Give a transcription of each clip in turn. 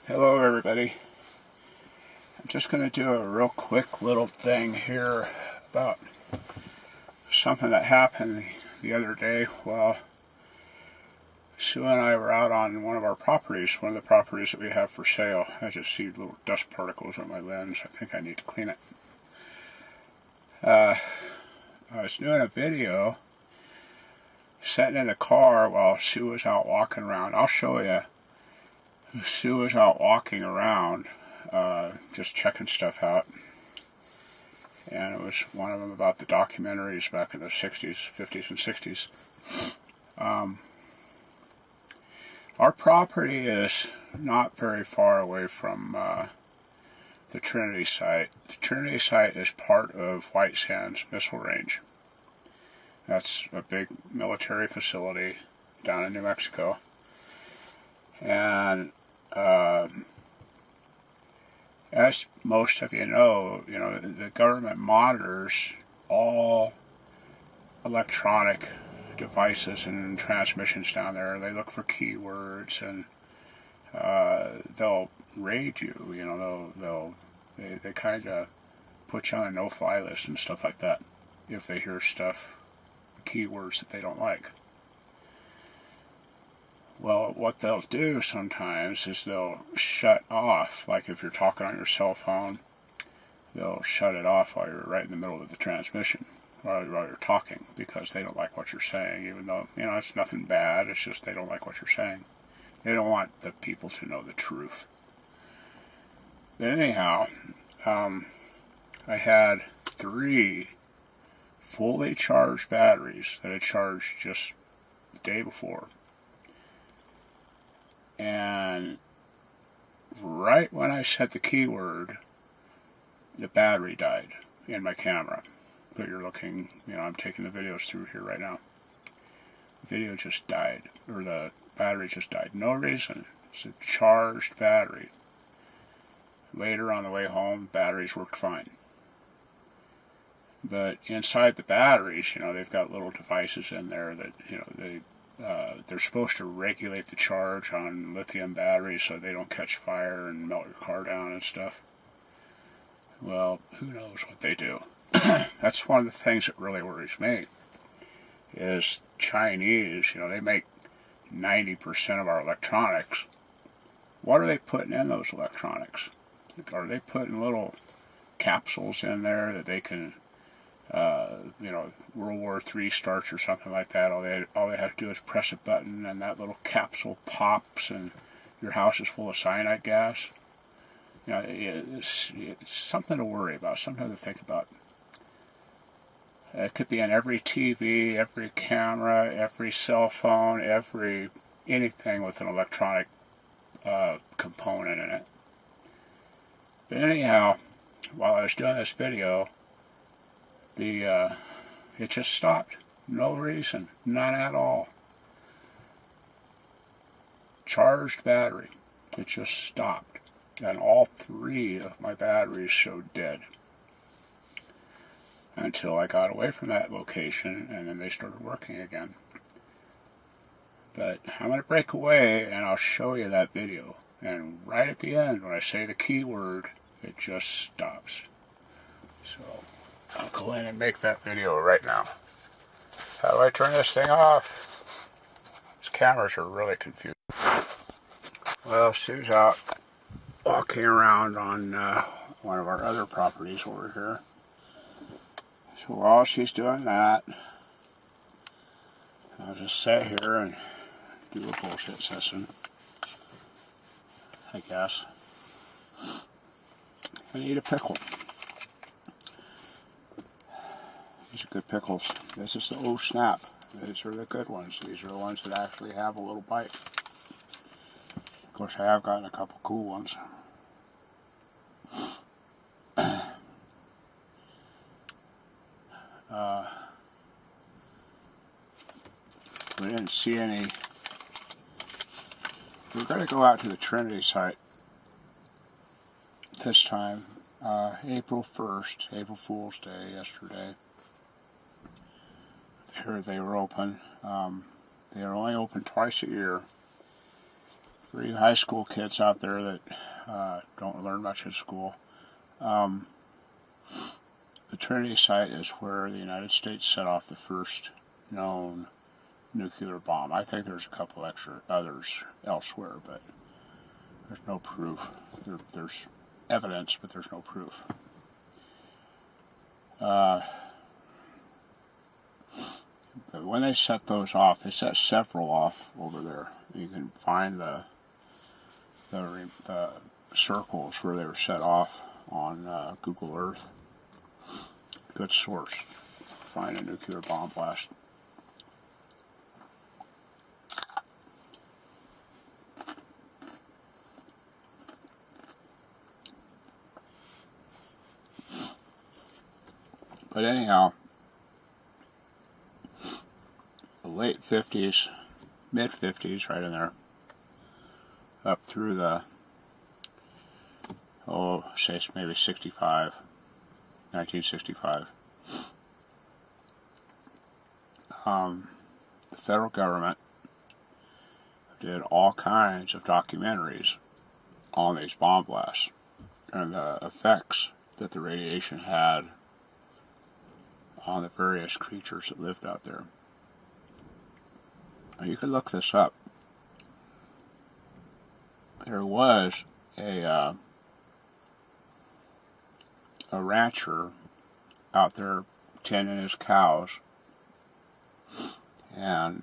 Hello everybody. I'm just going to do a real quick little thing here about something that happened the other day while Sue and I were out on one of our properties, one of the properties that we have for sale. I just see little dust particles on my lens. I think I need to clean it. I was doing a video sitting in the car while Sue was out walking around. I'll show you. Sue was out walking around, just checking stuff out, and it was one of them about the documentaries back in the 60s, 50s and 60s. Our property is not very far away from the Trinity site. The Trinity site is part of White Sands Missile Range. That's a big military facility down in New Mexico. And as most of you know, the government monitors all electronic devices and transmissions down there. They look for keywords, and they'll raid you. They kind of put you on a no-fly list and stuff like that if they hear stuff, keywords that they don't like. Well, what they'll do sometimes is they'll shut off, like if you're talking on your cell phone, they'll shut it off while you're right in the middle of the transmission, while you're talking, because they don't like what you're saying, even though, it's nothing bad, it's just they don't like what you're saying. They don't want the people to know the truth. But anyhow, I had 3 fully charged batteries that I charged just the day before. And right when I said the keyword, the battery died in my camera. But you're looking, I'm taking the videos through here right now. The video just died, or the battery just died. No reason. It's a charged battery. Later on the way home, batteries worked fine. But inside the batteries, they've got little devices in there that, they're supposed to regulate the charge on lithium batteries so they don't catch fire and melt your car down and stuff. Well, who knows what they do. That's one of the things that really worries me, is Chinese, they make 90% of our electronics. What are they putting in those electronics? Are they putting little capsules in there that they can World War III starts or something like that? All they have to do is press a button and that little capsule pops and your house is full of cyanide gas. It's something to worry about, something to think about. It could be in every TV, every camera, every cell phone, anything with an electronic component in it. But anyhow, while I was doing this video, it just stopped. No reason. None at all. Charged battery. It just stopped. And all 3 of my batteries showed dead. Until I got away from that location, and then they started working again. But I'm going to break away, and I'll show you that video. And right at the end, when I say the keyword, it just stops. So I'll go in and make that video right now. How do I turn this thing off? These cameras are really confused. Well, Sue's out walking around on one of our other properties over here. So while she's doing that, I'll just sit here and do a bullshit session, I guess. I need a pickle. These are good pickles. This is the Oh Snap. These are the good ones. These are the ones that actually have a little bite. Of course, I have gotten a couple cool ones. We didn't see any. We're going to go out to the Trinity site this time. April 1st, April Fool's Day, yesterday. Here they were open. They are only open twice a year. For you high school kids out there that don't learn much at school, the Trinity site is where the United States set off the first known nuclear bomb. I think there's a couple others elsewhere, but there's no proof. There's evidence, but there's no proof. But when they set those off, they set several off over there. You can find the circles where they were set off on Google Earth. Good source for finding a nuclear bomb blast. But anyhow, the late 50s, mid 50s, right in there, up through the, say maybe 1965, the federal government did all kinds of documentaries on these bomb blasts and the effects that the radiation had on the various creatures that lived out there. Now, you can look this up. There was a rancher out there tending his cows, and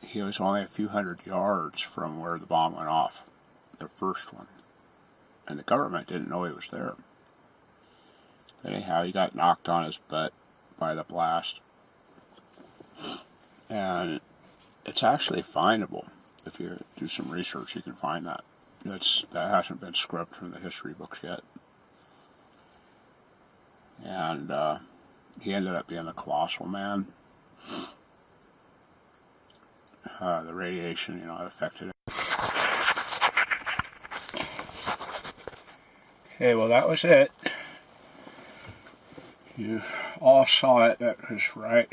he was only a few hundred yards from where the bomb went off, the first one, and the government didn't know he was there. Anyhow, he got knocked on his butt by the blast, and it's actually findable. If you do some research, you can find that. That hasn't been scrubbed from the history books yet. And he ended up being the Colossal man. The radiation, affected him. Okay, well, that was it. You all saw it. That was right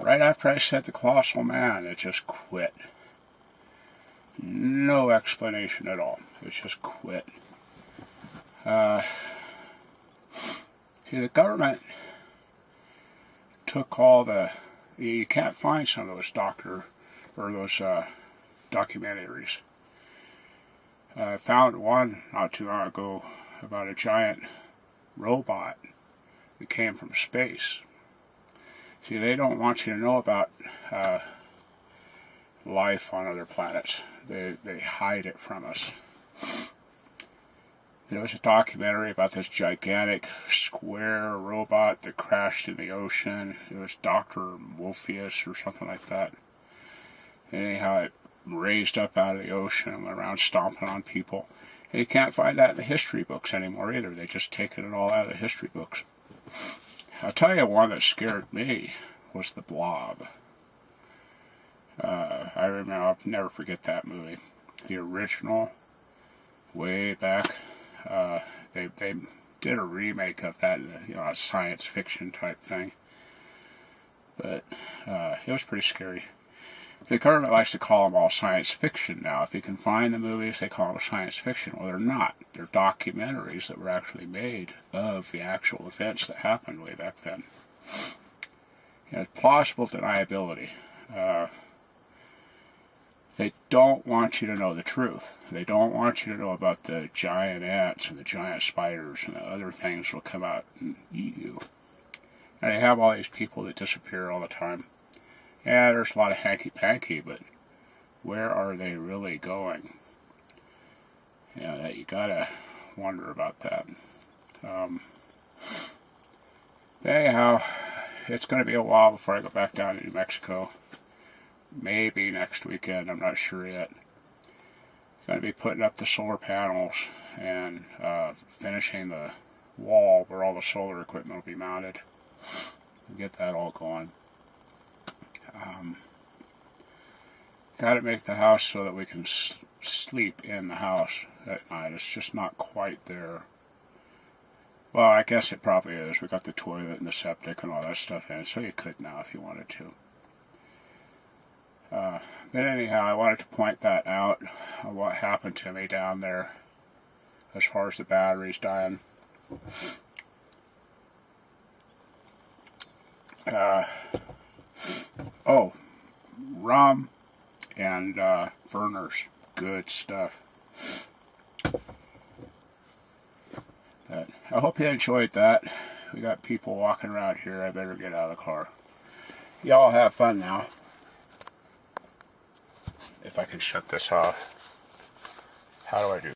after I said the Colossal man, it just quit. No explanation at all. It just quit. See, the government took all the... You can't find some of those documentaries. I found one not too long ago about a giant robot that came from space. See, they don't want you to know about life on other planets. They hide it from us. There was a documentary about this gigantic square robot that crashed in the ocean. It was Dr. Wolfius or something like that. Anyhow, it raised up out of the ocean and went around stomping on people. And you can't find that in the history books anymore either. They just taken it all out of the history books. I'll tell you one that scared me was The Blob. I remember, I'll never forget that movie. The original, way back. They did a remake of that, a science fiction type thing. But it was pretty scary. The government likes to call them all science fiction now. If you can find the movies, they call them science fiction. Well, they're not. They're documentaries that were actually made of the actual events that happened way back then. Plausible deniability. They don't want you to know the truth. They don't want you to know about the giant ants and the giant spiders and the other things that will come out and eat you. And they have all these people that disappear all the time. Yeah, there's a lot of hanky-panky, but where are they really going? That you gotta wonder about that. Anyhow, it's going to be a while before I go back down to New Mexico. Maybe next weekend, I'm not sure yet. Going to be putting up the solar panels and finishing the wall where all the solar equipment will be mounted. Get that all going. Got to make the house so that we can sleep in the house at night. It's just not quite there. Well, I guess it probably is. We got the toilet and the septic and all that stuff in, so you could now if you wanted to. But anyhow, I wanted to point that out, what happened to me down there as far as the batteries dying. Oh, rum and Vernors. Good stuff. But I hope you enjoyed that. We got people walking around here. I better get out of the car. Y'all have fun now. If I can shut this off. How do I do